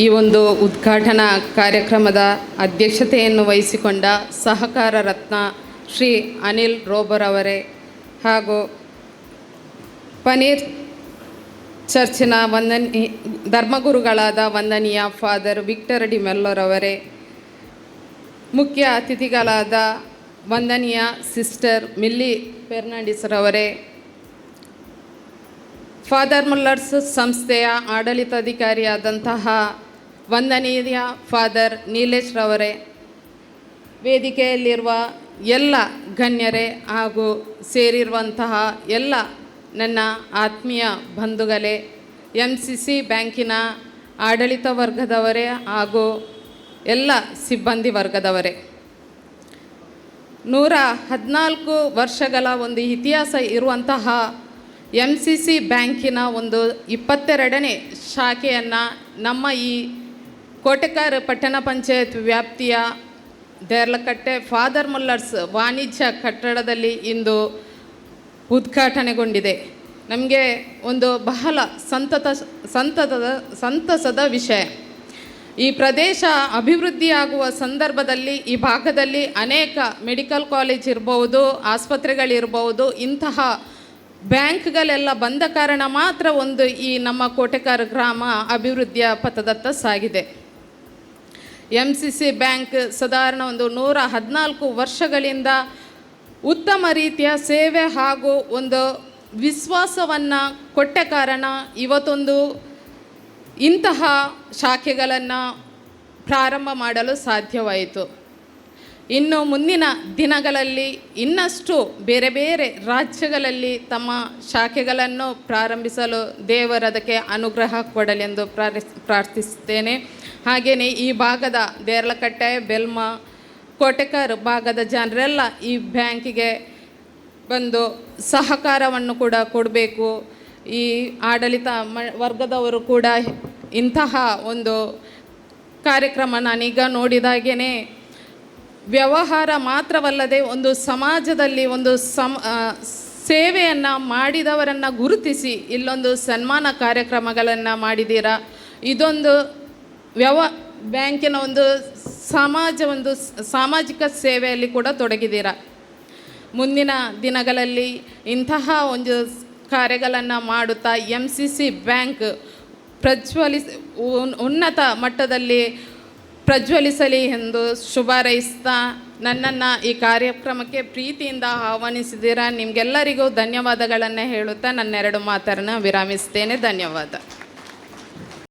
ಈ ಒಂದು ಉದ್ಘಾಟನಾ ಕಾರ್ಯಕ್ರಮದ ಅಧ್ಯಕ್ಷತೆಯನ್ನು ವಹಿಸಿಕೊಂಡ ಸಹಕಾರ ರತ್ನ ಶ್ರೀ ಅನಿಲ್ ರೋಬರ್ ಅವರೇ ಹಾಗೂ ಪನೀರ್ ಚರ್ಚಿನ ಧರ್ಮಗುರುಗಳಾದ ವಂದನೀಯ ಫಾದರ್ ವಿಕ್ಟರ್ ಡಿ ಮೆಲ್ಲೋರ್ ಅವರೇ, ಮುಖ್ಯ ಅತಿಥಿಗಳಾದ ವಂದನೀಯ ಸಿಸ್ಟರ್ ಮಿಲ್ಲಿ ಫೆರ್ನಾಂಡಿಸ್ ರವರೇ, ಫಾದರ್ ಮುಲ್ಲರ್ಸ್ ಸಂಸ್ಥೆಯ ಆಡಳಿತಾಧಿಕಾರಿಯಾದಂತಹ ವಂದನೀಯ ಫಾದರ್ ನೀಲೇಶ್ ರವರೇ, ವೇದಿಕೆಯಲ್ಲಿರುವ ಎಲ್ಲ ಗಣ್ಯರೇ ಹಾಗೂ ಸೇರಿರುವಂತಹ ಎಲ್ಲ ನನ್ನ ಆತ್ಮೀಯ ಬಂಧುಗಳೇ, MCC ಬ್ಯಾಂಕಿನ ಆಡಳಿತ ವರ್ಗದವರೇ ಹಾಗೂ ಎಲ್ಲ ಸಿಬ್ಬಂದಿ ವರ್ಗದವರೇ, 114 ವರ್ಷಗಳ ಒಂದು ಇತಿಹಾಸ ಇರುವಂತಹ MCC ಬ್ಯಾಂಕಿನ ಒಂದು 22ನೇ ಶಾಖೆಯನ್ನು ನಮ್ಮ ಈ ಕೋಟೆಕಾರ ಪಟ್ಟಣ ಪಂಚಾಯತ್ ವ್ಯಾಪ್ತಿಯ ದೇರ್ಲಕಟ್ಟೆ ಫಾದರ್ ಮುಲ್ಲರ್ಸ್ ವಾಣಿಜ್ಯ ಕಟ್ಟಡದಲ್ಲಿ ಇಂದು ಉದ್ಘಾಟನೆಗೊಂಡಿದೆ. ನಮಗೆ ಒಂದು ಬಹಳ ಸಂತಸದ ವಿಷಯ. ಈ ಪ್ರದೇಶ ಅಭಿವೃದ್ಧಿಯಾಗುವ ಸಂದರ್ಭದಲ್ಲಿ ಈ ಭಾಗದಲ್ಲಿ ಅನೇಕ ಮೆಡಿಕಲ್ ಕಾಲೇಜ್ ಇರ್ಬೋದು, ಆಸ್ಪತ್ರೆಗಳಿರ್ಬೋದು, ಇಂತಹ ಬ್ಯಾಂಕ್ಗಳೆಲ್ಲ ಬಂದ ಕಾರಣ ಮಾತ್ರ ಒಂದು ಈ ನಮ್ಮ ಕೋಟೆಕಾರ ಗ್ರಾಮ ಅಭಿವೃದ್ಧಿಯ ಪಥದತ್ತ ಸಾಗಿದೆ. MCC ಬ್ಯಾಂಕ್ ಸಾಧಾರಣ ಒಂದು 114 ವರ್ಷಗಳಿಂದ ಉತ್ತಮ ರೀತಿಯ ಸೇವೆ ಹಾಗೂ ಒಂದು ವಿಶ್ವಾಸವನ್ನು ಕೊಟ್ಟ ಕಾರಣ ಇವತ್ತೊಂದು ಇಂತಹ ಶಾಖೆಗಳನ್ನು ಪ್ರಾರಂಭ ಮಾಡಲು ಸಾಧ್ಯವಾಯಿತು. ಇನ್ನು ಮುಂದಿನ ದಿನಗಳಲ್ಲಿ ಇನ್ನಷ್ಟು ಬೇರೆ ಬೇರೆ ರಾಜ್ಯಗಳಲ್ಲಿ ತಮ್ಮ ಶಾಖೆಗಳನ್ನು ಪ್ರಾರಂಭಿಸಲು ದೇವರದಕ್ಕೆ ಅನುಗ್ರಹ ಕೊಡಲೆಂದು ಪ್ರಾರ್ಥಿಸುತ್ತೇನೆ. ಹಾಗೆಯೇ ಈ ಭಾಗದ ದೇರ್ಲಕಟ್ಟೆ, ಬೆಲ್ಮ, ಕೋಟೆಕಾರ ಭಾಗದ ಜನರೆಲ್ಲ ಈ ಬ್ಯಾಂಕಿಗೆ ಬಂದು ಸಹಕಾರವನ್ನು ಕೂಡ ಕೊಡಬೇಕು. ಈ ಆಡಳಿತ ವರ್ಗದವರು ಕೂಡ ಇಂತಹ ಒಂದು ಕಾರ್ಯಕ್ರಮ ನಾನೀಗ ನೋಡಿದಾಗೇ ವ್ಯವಹಾರ ಮಾತ್ರವಲ್ಲದೆ ಒಂದು ಸಮಾಜದಲ್ಲಿ ಒಂದು ಸೇವೆಯನ್ನು ಮಾಡಿದವರನ್ನು ಗುರುತಿಸಿ ಇಲ್ಲೊಂದು ಸನ್ಮಾನ ಕಾರ್ಯಕ್ರಮಗಳನ್ನು ಮಾಡಿದ್ದೀರಾ. ಇದೊಂದು ಬ್ಯಾಂಕಿನ ಒಂದು ಸಾಮಾಜಿಕ ಸೇವೆಯಲ್ಲಿ ಕೂಡ ತೊಡಗಿದ್ದೀರಾ. ಮುಂದಿನ ದಿನಗಳಲ್ಲಿ ಇಂತಹ ಒಂದು ಕಾರ್ಯಗಳನ್ನು ಮಾಡುತ್ತಾ MCC ಬ್ಯಾಂಕ್ ಉನ್ನತ ಮಟ್ಟದಲ್ಲಿ ಪ್ರಜ್ವಲಿಸಲಿ ಎಂದು ಶುಭಾರೈಸ್ತಾ ನನ್ನನ್ನು ಈ ಕಾರ್ಯಕ್ರಮಕ್ಕೆ ಪ್ರೀತಿಯಿಂದ ಆಹ್ವಾನಿಸಿದ್ದೀರಾ. ನಿಮಗೆಲ್ಲರಿಗೂ ಧನ್ಯವಾದಗಳನ್ನು ಹೇಳುತ್ತಾ ನನ್ನ 2 ಮಾತನ್ನು ವಿರಾಮಿಸ್ತೇನೆ. ಧನ್ಯವಾದ.